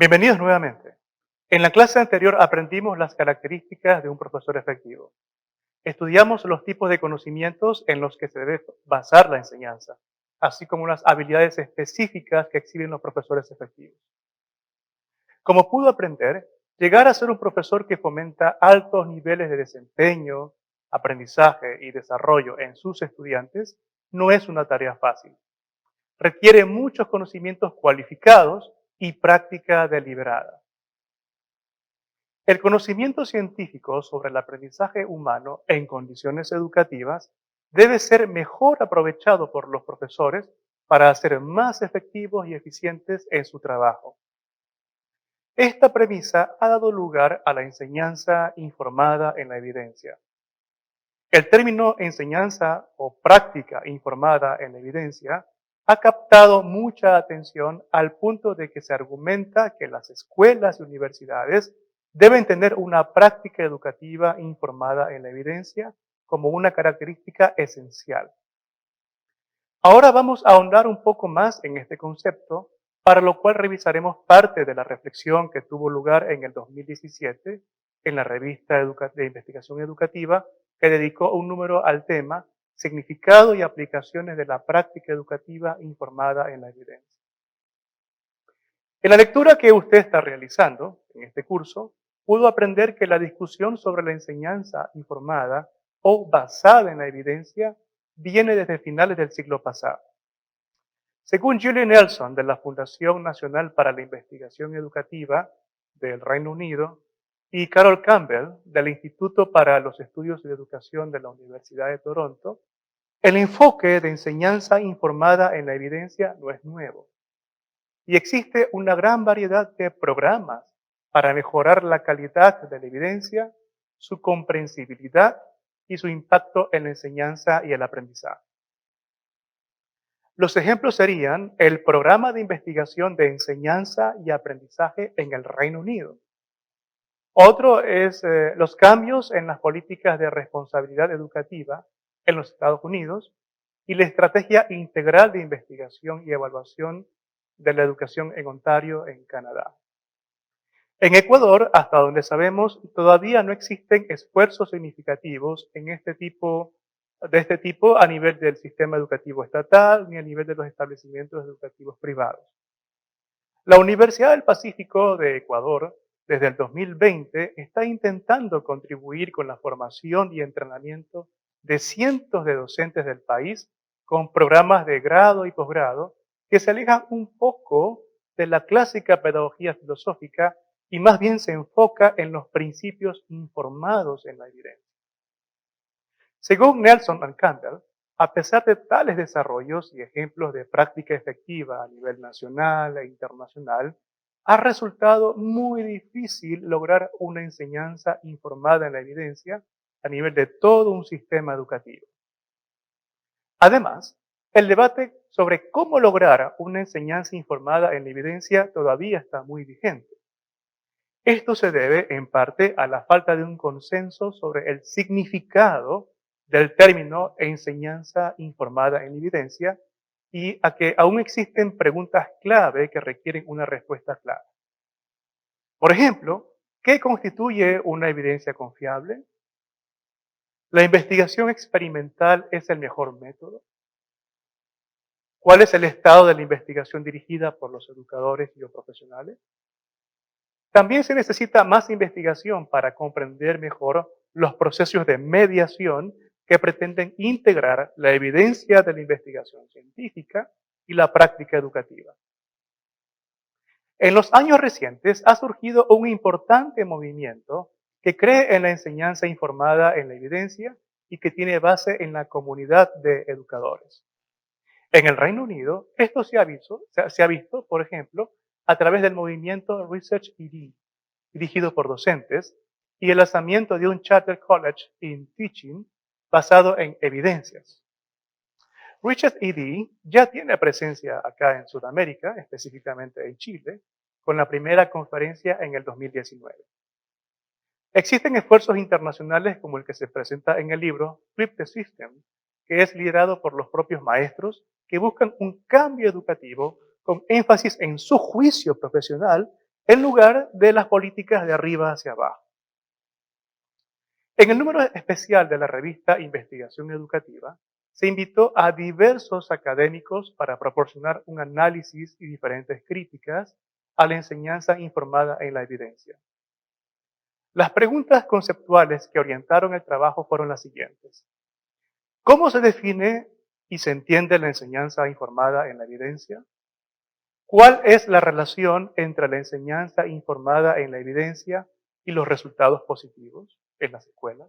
Bienvenidos nuevamente. En la clase anterior aprendimos las características de un profesor efectivo. Estudiamos los tipos de conocimientos en los que se debe basar la enseñanza, así como las habilidades específicas que exhiben los profesores efectivos. Como pudo aprender, llegar a ser un profesor que fomenta altos niveles de desempeño, aprendizaje y desarrollo en sus estudiantes no es una tarea fácil. Requiere muchos conocimientos cualificados y práctica deliberada. El conocimiento científico sobre el aprendizaje humano en condiciones educativas debe ser mejor aprovechado por los profesores para ser más efectivos y eficientes en su trabajo. Esta premisa ha dado lugar a la enseñanza informada en la evidencia. El término enseñanza o práctica informada en la evidencia ha captado mucha atención al punto de que se argumenta que las escuelas y universidades deben tener una práctica educativa informada en la evidencia como una característica esencial. Ahora vamos a ahondar un poco más en este concepto, para lo cual revisaremos parte de la reflexión que tuvo lugar en el 2017 en la revista de investigación educativa, que dedicó un número al tema Significado y aplicaciones de la práctica educativa informada en la evidencia. En la lectura que usted está realizando en este curso, pudo aprender que la discusión sobre la enseñanza informada o basada en la evidencia viene desde finales del siglo pasado. Según Julie Nelson de la Fundación Nacional para la Investigación Educativa del Reino Unido y Carol Campbell del Instituto para los Estudios de Educación de la Universidad de Toronto, el enfoque de enseñanza informada en la evidencia no es nuevo y existe una gran variedad de programas para mejorar la calidad de la evidencia, su comprensibilidad y su impacto en la enseñanza y el aprendizaje. Los ejemplos serían el Programa de Investigación de Enseñanza y Aprendizaje en el Reino Unido. Otro es los cambios en las políticas de responsabilidad educativa en los Estados Unidos y la Estrategia Integral de Investigación y Evaluación de la Educación en Ontario, en Canadá. En Ecuador, hasta donde sabemos, todavía no existen esfuerzos significativos de este tipo a nivel del sistema educativo estatal ni a nivel de los establecimientos educativos privados. La Universidad del Pacífico de Ecuador, desde el 2020, está intentando contribuir con la formación y entrenamiento de cientos de docentes del país con programas de grado y posgrado que se alejan un poco de la clásica pedagogía filosófica y más bien se enfoca en los principios informados en la evidencia. Según Nelson y Campbell, a pesar de tales desarrollos y ejemplos de práctica efectiva a nivel nacional e internacional, ha resultado muy difícil lograr una enseñanza informada en la evidencia a nivel de todo un sistema educativo. Además, el debate sobre cómo lograr una enseñanza informada en la evidencia todavía está muy vigente. Esto se debe, en parte, a la falta de un consenso sobre el significado del término enseñanza informada en evidencia y a que aún existen preguntas clave que requieren una respuesta clara. Por ejemplo, ¿qué constituye una evidencia confiable? ¿La investigación experimental es el mejor método? ¿Cuál es el estado de la investigación dirigida por los educadores y los profesionales? También se necesita más investigación para comprender mejor los procesos de mediación que pretenden integrar la evidencia de la investigación científica y la práctica educativa. En los años recientes ha surgido un importante movimiento que cree en la enseñanza informada en la evidencia y que tiene base en la comunidad de educadores. En el Reino Unido, esto se ha visto, por ejemplo, a través del movimiento Research ED, dirigido por docentes, y el lanzamiento de un Charter College in Teaching basado en evidencias. Research ED ya tiene presencia acá en Sudamérica, específicamente en Chile, con la primera conferencia en el 2019. Existen esfuerzos internacionales como el que se presenta en el libro Flip the System, que es liderado por los propios maestros que buscan un cambio educativo con énfasis en su juicio profesional en lugar de las políticas de arriba hacia abajo. En el número especial de la revista Investigación Educativa, se invitó a diversos académicos para proporcionar un análisis y diferentes críticas a la enseñanza informada en la evidencia. Las preguntas conceptuales que orientaron el trabajo fueron las siguientes. ¿Cómo se define y se entiende la enseñanza informada en la evidencia? ¿Cuál es la relación entre la enseñanza informada en la evidencia y los resultados positivos en las escuelas?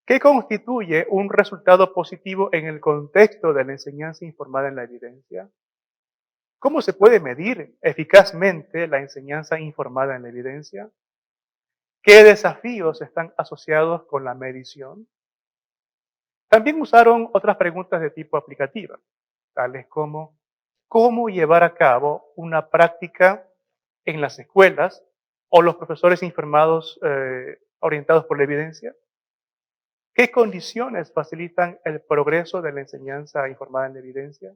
¿Qué constituye un resultado positivo en el contexto de la enseñanza informada en la evidencia? ¿Cómo se puede medir eficazmente la enseñanza informada en la evidencia? ¿Qué desafíos están asociados con la medición? También usaron otras preguntas de tipo aplicativa, tales como cómo llevar a cabo una práctica en las escuelas o los profesores informados orientados por la evidencia. ¿Qué condiciones facilitan el progreso de la enseñanza informada en la evidencia?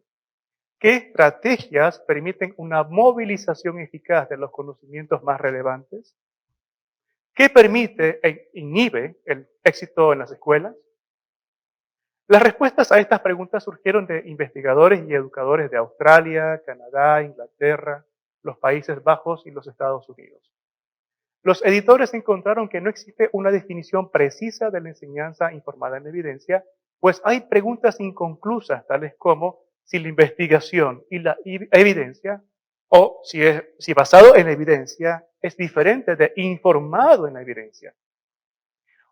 ¿Qué estrategias permiten una movilización eficaz de los conocimientos más relevantes? ¿Qué permite e inhibe el éxito en las escuelas? Las respuestas a estas preguntas surgieron de investigadores y educadores de Australia, Canadá, Inglaterra, los Países Bajos y los Estados Unidos. Los editores encontraron que no existe una definición precisa de la enseñanza informada en la evidencia, pues hay preguntas inconclusas, tales como si la investigación y la evidencia, o si basado en la evidencia, es diferente de informado en la evidencia.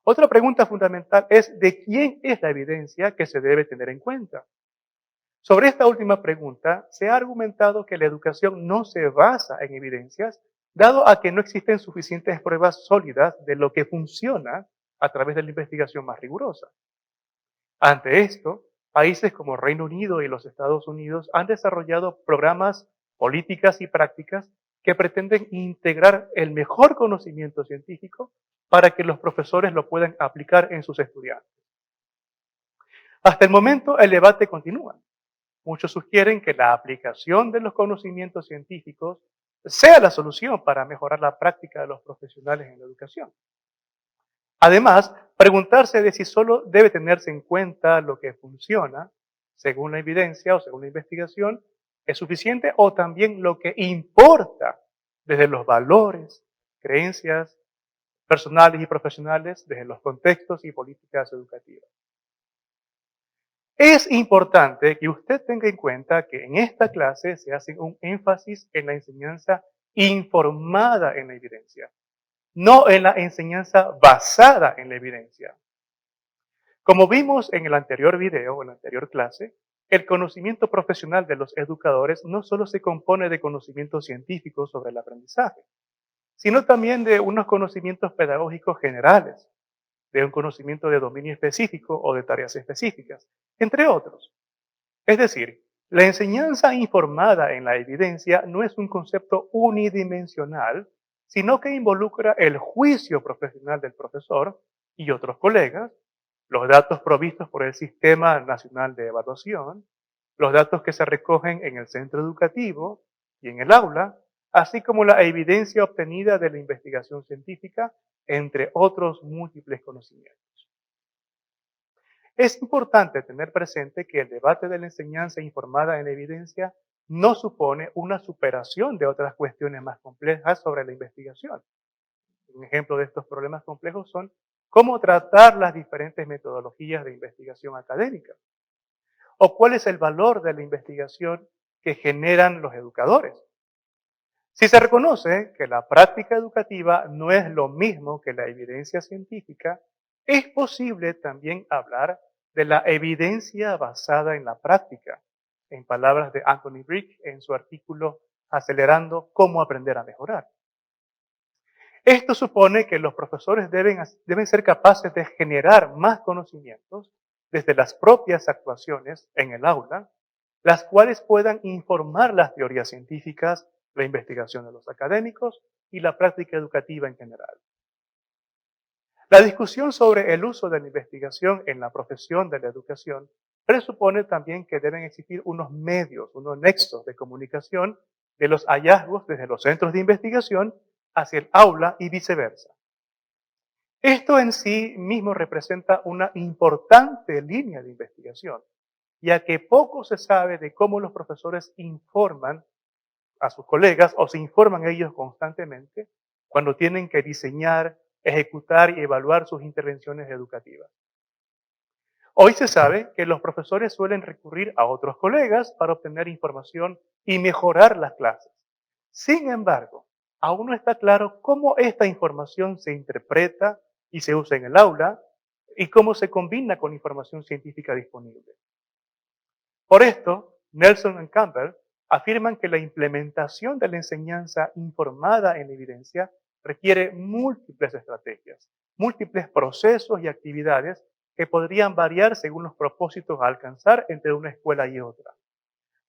Otra pregunta fundamental es de quién es la evidencia que se debe tener en cuenta. Sobre esta última pregunta, se ha argumentado que la educación no se basa en evidencias, dado a que no existen suficientes pruebas sólidas de lo que funciona a través de la investigación más rigurosa. Ante esto, países como Reino Unido y los Estados Unidos han desarrollado programas, políticas y prácticas que pretenden integrar el mejor conocimiento científico para que los profesores lo puedan aplicar en sus estudiantes. Hasta el momento, el debate continúa. Muchos sugieren que la aplicación de los conocimientos científicos sea la solución para mejorar la práctica de los profesionales en la educación. Además, preguntarse de si solo debe tenerse en cuenta lo que funciona, según la evidencia o según la investigación, es suficiente o también lo que importa desde los valores, creencias personales y profesionales, desde los contextos y políticas educativas. Es importante que usted tenga en cuenta que en esta clase se hace un énfasis en la enseñanza informada en la evidencia, no en la enseñanza basada en la evidencia. Como vimos en el anterior video, en la anterior clase, el conocimiento profesional de los educadores no solo se compone de conocimientos científicos sobre el aprendizaje, sino también de unos conocimientos pedagógicos generales, de un conocimiento de dominio específico o de tareas específicas, entre otros. Es decir, la enseñanza informada en la evidencia no es un concepto unidimensional, sino que involucra el juicio profesional del profesor y otros colegas, los datos provistos por el Sistema Nacional de Evaluación, los datos que se recogen en el centro educativo y en el aula, así como la evidencia obtenida de la investigación científica, entre otros múltiples conocimientos. Es importante tener presente que el debate de la enseñanza informada en evidencia no supone una superación de otras cuestiones más complejas sobre la investigación. Un ejemplo de estos problemas complejos son cómo tratar las diferentes metodologías de investigación académica o cuál es el valor de la investigación que generan los educadores. Si se reconoce que la práctica educativa no es lo mismo que la evidencia científica, es posible también hablar de la evidencia basada en la práctica, en palabras de Anthony Brigg en su artículo Acelerando cómo aprender a mejorar. Esto supone que los profesores deben ser capaces de generar más conocimientos desde las propias actuaciones en el aula, las cuales puedan informar las teorías científicas, la investigación de los académicos y la práctica educativa en general. La discusión sobre el uso de la investigación en la profesión de la educación presupone también que deben existir unos medios, unos nexos de comunicación de los hallazgos desde los centros de investigación hacia el aula y viceversa. Esto en sí mismo representa una importante línea de investigación, ya que poco se sabe de cómo los profesores informan a sus colegas o se informan ellos constantemente cuando tienen que diseñar, ejecutar y evaluar sus intervenciones educativas. Hoy se sabe que los profesores suelen recurrir a otros colegas para obtener información y mejorar las clases. Sin embargo, aún no está claro cómo esta información se interpreta y se usa en el aula y cómo se combina con información científica disponible. Por esto, Nelson y Campbell afirman que la implementación de la enseñanza informada en evidencia requiere múltiples estrategias, múltiples procesos y actividades que podrían variar según los propósitos a alcanzar entre una escuela y otra.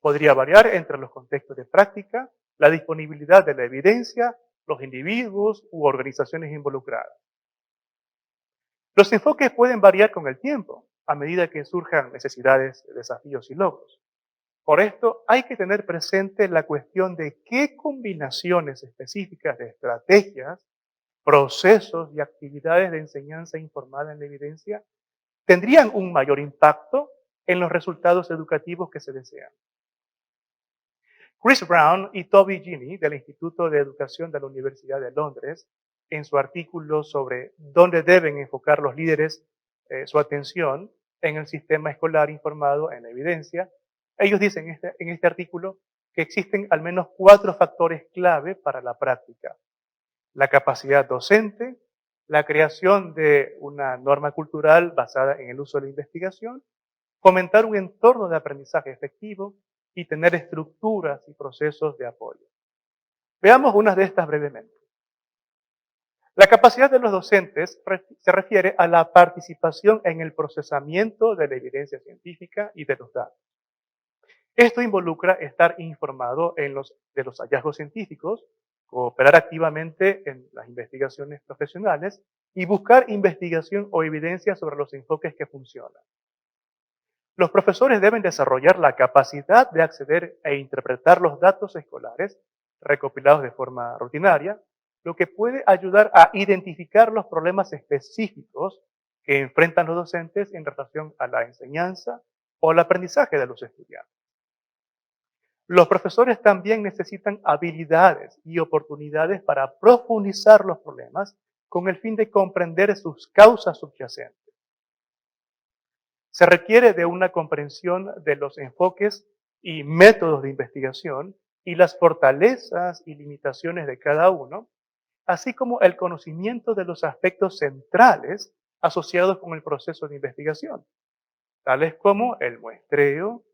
Podría variar entre los contextos de práctica, la disponibilidad de la evidencia, los individuos u organizaciones involucradas. Los enfoques pueden variar con el tiempo, a medida que surjan necesidades, desafíos y logros. Por esto, hay que tener presente la cuestión de qué combinaciones específicas de estrategias, procesos y actividades de enseñanza informada en la evidencia tendrían un mayor impacto en los resultados educativos que se desean. Chris Brown y Toby Ginny del Instituto de Educación de la Universidad de Londres, en su artículo sobre dónde deben enfocar los líderes su atención en el sistema escolar informado en la evidencia, ellos dicen en este artículo que existen al menos 4 factores clave para la práctica: la capacidad docente, la creación de una norma cultural basada en el uso de la investigación, fomentar un entorno de aprendizaje efectivo y tener estructuras y procesos de apoyo. Veamos unas de estas brevemente. La capacidad de los docentes se refiere a la participación en el procesamiento de la evidencia científica y de los datos. Esto involucra estar informado de los hallazgos científicos, cooperar activamente en las investigaciones profesionales y buscar investigación o evidencia sobre los enfoques que funcionan. Los profesores deben desarrollar la capacidad de acceder e interpretar los datos escolares recopilados de forma rutinaria, lo que puede ayudar a identificar los problemas específicos que enfrentan los docentes en relación a la enseñanza o al aprendizaje de los estudiantes. Los profesores también necesitan habilidades y oportunidades para profundizar los problemas con el fin de comprender sus causas subyacentes. Se requiere de una comprensión de los enfoques y métodos de investigación y las fortalezas y limitaciones de cada uno, así como el conocimiento de los aspectos centrales asociados con el proceso de investigación, tales como el muestreo,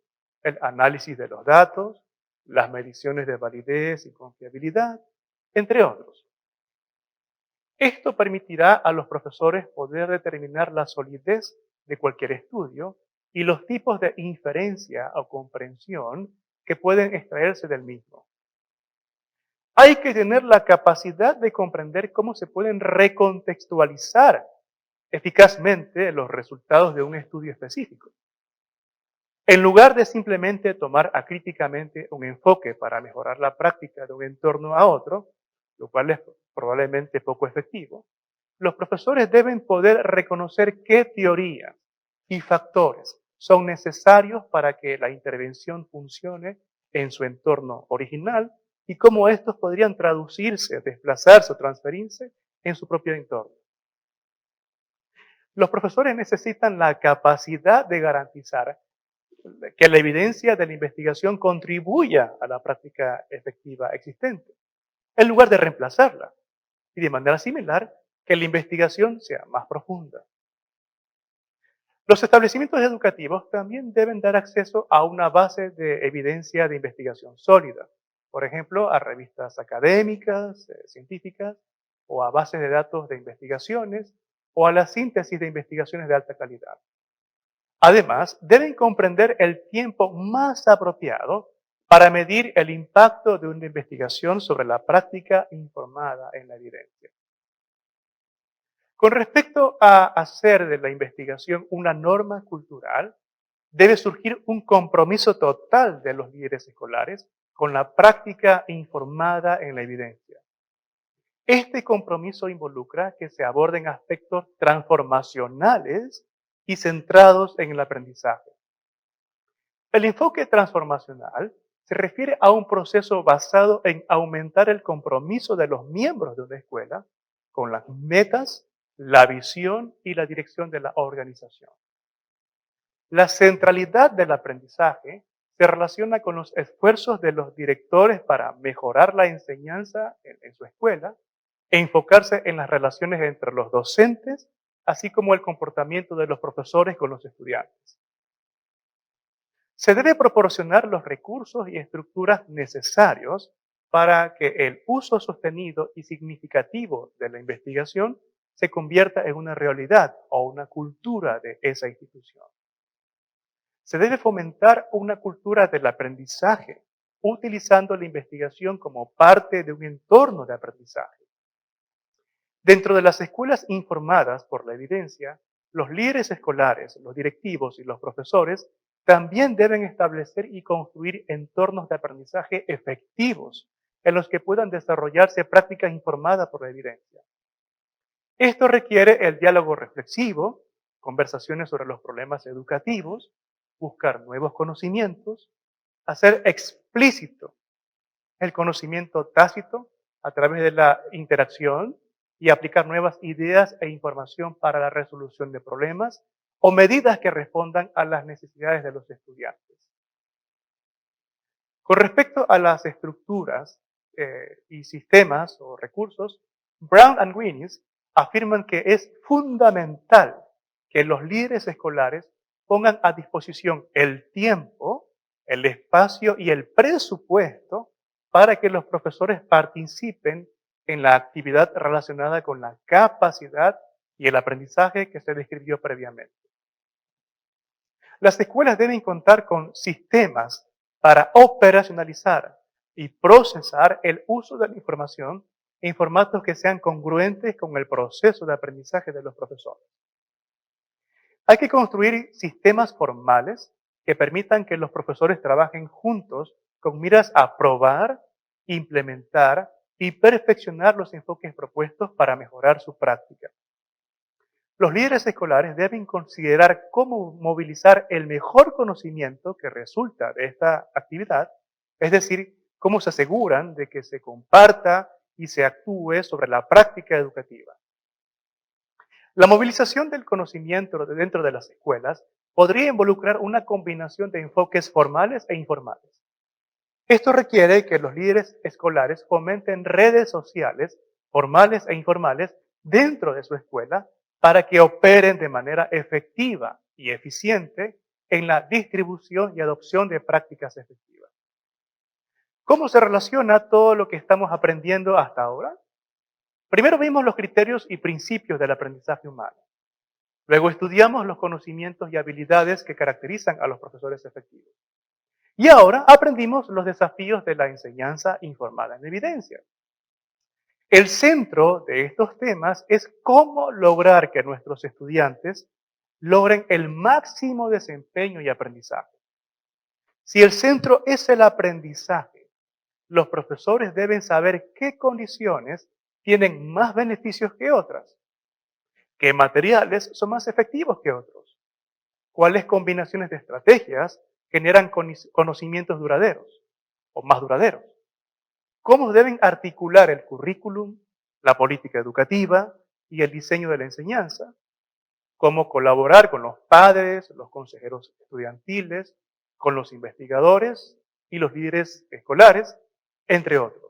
el análisis de los datos, las mediciones de validez y confiabilidad, entre otros. Esto permitirá a los profesores poder determinar la solidez de cualquier estudio y los tipos de inferencia o comprensión que pueden extraerse del mismo. Hay que tener la capacidad de comprender cómo se pueden recontextualizar eficazmente los resultados de un estudio específico. En lugar de simplemente tomar acríticamente un enfoque para mejorar la práctica de un entorno a otro, lo cual es probablemente poco efectivo, los profesores deben poder reconocer qué teorías y factores son necesarios para que la intervención funcione en su entorno original y cómo estos podrían traducirse, desplazarse o transferirse en su propio entorno. Los profesores necesitan la capacidad de garantizar que la evidencia de la investigación contribuya a la práctica efectiva existente, en lugar de reemplazarla, y de manera similar, que la investigación sea más profunda. Los establecimientos educativos también deben dar acceso a una base de evidencia de investigación sólida, por ejemplo, a revistas académicas, científicas, o a bases de datos de investigaciones, o a la síntesis de investigaciones de alta calidad. Además, deben comprender el tiempo más apropiado para medir el impacto de una investigación sobre la práctica informada en la evidencia. Con respecto a hacer de la investigación una norma cultural, debe surgir un compromiso total de los líderes escolares con la práctica informada en la evidencia. Este compromiso involucra que se aborden aspectos transformacionales y centrados en el aprendizaje. El enfoque transformacional se refiere a un proceso basado en aumentar el compromiso de los miembros de una escuela con las metas, la visión y la dirección de la organización. La centralidad del aprendizaje se relaciona con los esfuerzos de los directores para mejorar la enseñanza en su escuela e enfocarse en las relaciones entre los docentes, así como el comportamiento de los profesores con los estudiantes. Se debe proporcionar los recursos y estructuras necesarios para que el uso sostenido y significativo de la investigación se convierta en una realidad o una cultura de esa institución. Se debe fomentar una cultura del aprendizaje, utilizando la investigación como parte de un entorno de aprendizaje. Dentro de las escuelas informadas por la evidencia, los líderes escolares, los directivos y los profesores también deben establecer y construir entornos de aprendizaje efectivos en los que puedan desarrollarse prácticas informadas por la evidencia. Esto requiere el diálogo reflexivo, conversaciones sobre los problemas educativos, buscar nuevos conocimientos, hacer explícito el conocimiento tácito a través de la interacción y aplicar nuevas ideas e información para la resolución de problemas o medidas que respondan a las necesidades de los estudiantes. Con respecto a las estructuras y sistemas o recursos, Brown and Winnis afirman que es fundamental que los líderes escolares pongan a disposición el tiempo, el espacio y el presupuesto para que los profesores participen en la actividad relacionada con la capacidad y el aprendizaje que se describió previamente. Las escuelas deben contar con sistemas para operacionalizar y procesar el uso de la información en formatos que sean congruentes con el proceso de aprendizaje de los profesores. Hay que construir sistemas formales que permitan que los profesores trabajen juntos con miras a probar, implementar y perfeccionar los enfoques propuestos para mejorar su práctica. Los líderes escolares deben considerar cómo movilizar el mejor conocimiento que resulta de esta actividad, es decir, cómo se aseguran de que se comparta y se actúe sobre la práctica educativa. La movilización del conocimiento dentro de las escuelas podría involucrar una combinación de enfoques formales e informales. Esto requiere que los líderes escolares fomenten redes sociales, formales e informales, dentro de su escuela para que operen de manera efectiva y eficiente en la distribución y adopción de prácticas efectivas. ¿Cómo se relaciona todo lo que estamos aprendiendo hasta ahora? Primero vimos los criterios y principios del aprendizaje humano. Luego estudiamos los conocimientos y habilidades que caracterizan a los profesores efectivos. Y ahora aprendimos los desafíos de la enseñanza informada en evidencia. El centro de estos temas es cómo lograr que nuestros estudiantes logren el máximo desempeño y aprendizaje. Si el centro es el aprendizaje, los profesores deben saber qué condiciones tienen más beneficios que otras, qué materiales son más efectivos que otros, cuáles combinaciones de estrategias generan conocimientos duraderos o más duraderos, cómo deben articular el currículum, la política educativa y el diseño de la enseñanza, cómo colaborar con los padres, los consejeros estudiantiles, con los investigadores y los líderes escolares, entre otros.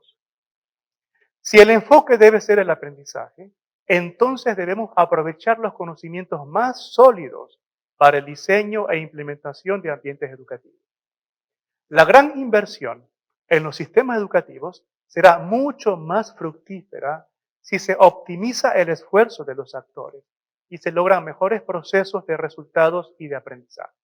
Si el enfoque debe ser el aprendizaje, entonces debemos aprovechar los conocimientos más sólidos para el diseño e implementación de ambientes educativos. La gran inversión en los sistemas educativos será mucho más fructífera si se optimiza el esfuerzo de los actores y se logran mejores procesos de resultados y de aprendizaje.